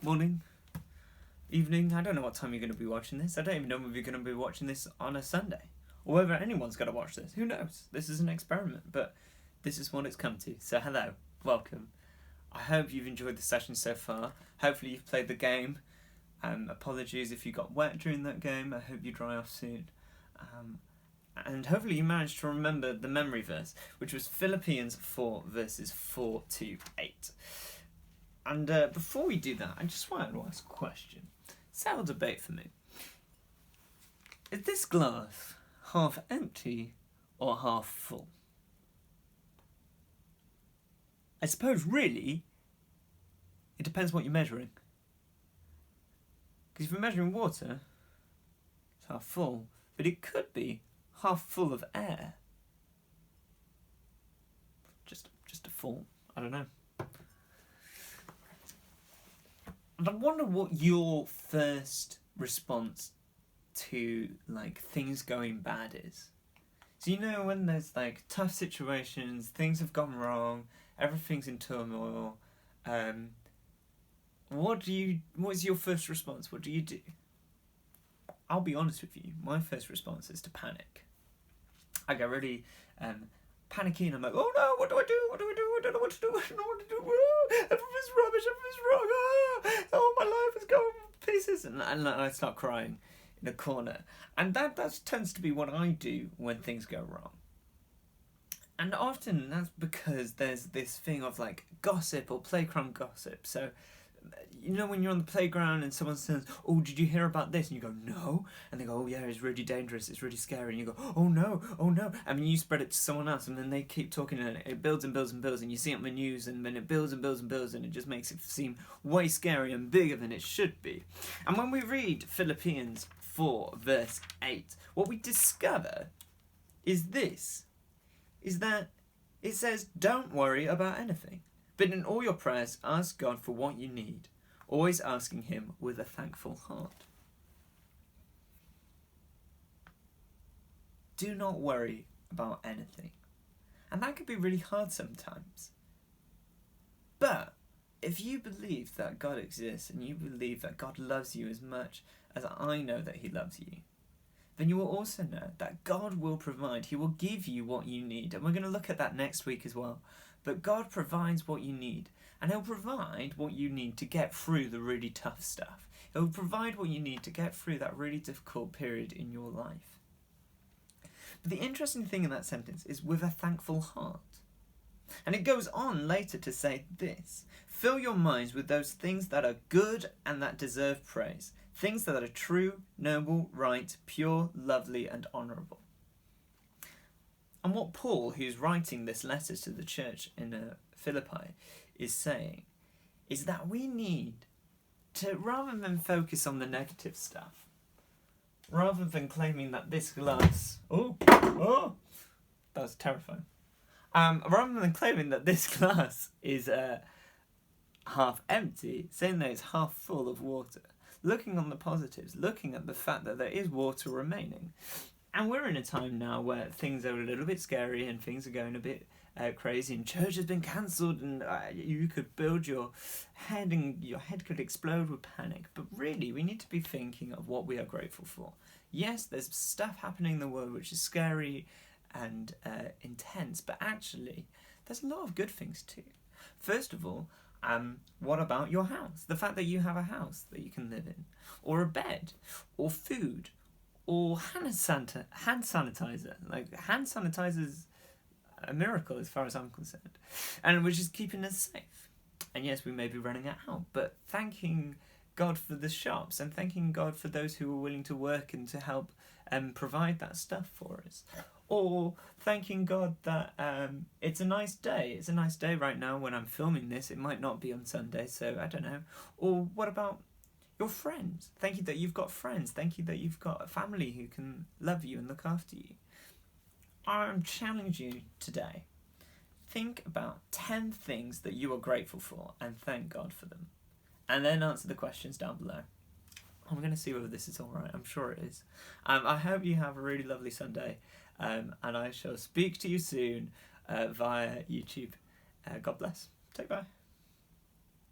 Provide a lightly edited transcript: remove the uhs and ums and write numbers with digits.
morning, evening. I don't know what time you're going to be watching this. I don't even know if you're going to be watching this on a Sunday, or whether anyone's going to watch this. Who knows? This is an experiment, but this is what it's come to. So hello, welcome. I hope you've enjoyed the session so far. Hopefully you've played the game. Apologies if you got wet during that game. I hope you dry off soon. And hopefully you managed to remember the memory verse, which was Philippians 4 verses 4 to 8. And before we do that, I just wanted to ask a question. Settle debate for me. Is this glass half empty or half full? I suppose really, it depends what you're measuring. Because if you're measuring water, it's half full, but it could be half full of air. Just a full, I don't know. And I wonder what your first response to things going bad is. So when there's tough situations, things have gone wrong, everything's in turmoil, what is your first response? What do you do? I'll be honest with you, my first response is to panic. I get really panicky and I'm like, oh no, what do I do? What do I do? I don't know what to do. I don't know what to do. Oh, everything's rubbish, everything's wrong. Oh, my life is going to pieces. And I start crying in a corner. And that tends to be what I do when things go wrong. And often that's because there's this thing of gossip or playground gossip. So when you're on the playground and someone says, oh, did you hear about this? And you go, no. And they go, oh yeah, it's really dangerous, it's really scary. And you go, oh no. I mean, you spread it to someone else and then they keep talking and it builds and builds and builds and you see it on the news and then it builds and builds and builds and it just makes it seem way scarier and bigger than it should be. And when we read Philippians 4 verse 8, what we discover is that it says, don't worry about anything. But in all your prayers, ask God for what you need, always asking Him with a thankful heart. Do not worry about anything. And that can be really hard sometimes. But if you believe that God exists and you believe that God loves you as much as I know that He loves you, then you will also know that God will provide. He will give you what you need. And we're going to look at that next week as well. But God provides what you need. And He'll provide what you need to get through the really tough stuff. He'll provide what you need to get through that really difficult period in your life. But the interesting thing in that sentence is with a thankful heart. And it goes on later to say this: fill your minds with those things that are good and that deserve praise. Things that are true, noble, right, pure, lovely, and honourable. And what Paul, who's writing this letter to the church in Philippi, is saying is that we need to, rather than focus on the negative stuff, rather than claiming that this glass... Oh, that was terrifying. Rather than claiming that this glass is half empty, saying that it's half full of water, looking on the positives, looking at the fact that there is water remaining. And we're in a time now where things are a little bit scary and things are going a bit crazy and church has been cancelled and you could build your head and your head could explode with panic. But really, we need to be thinking of what we are grateful for. Yes, there's stuff happening in the world which is scary and intense, but actually, there's a lot of good things too. First of all, what about your house? The fact that you have a house that you can live in, or a bed, or food, or hand sanitizer. Hand sanitizer's a miracle as far as I'm concerned, and which is keeping us safe. And yes, we may be running out, but thanking God for the shops and thanking God for those who are willing to work and to help provide that stuff for us. Or thanking God that it's a nice day. It's a nice day right now when I'm filming this. It might not be on Sunday, so I don't know. Or what about your friends? Thank you that you've got friends. Thank you that you've got a family who can love you and look after you. I'm challenging you today. Think about 10 things that you are grateful for and thank God for them. And then answer the questions down below. I'm going to see whether this is alright. I'm sure it is. I hope you have a really lovely Sunday. And I shall speak to you soon via YouTube. God bless. Take bye.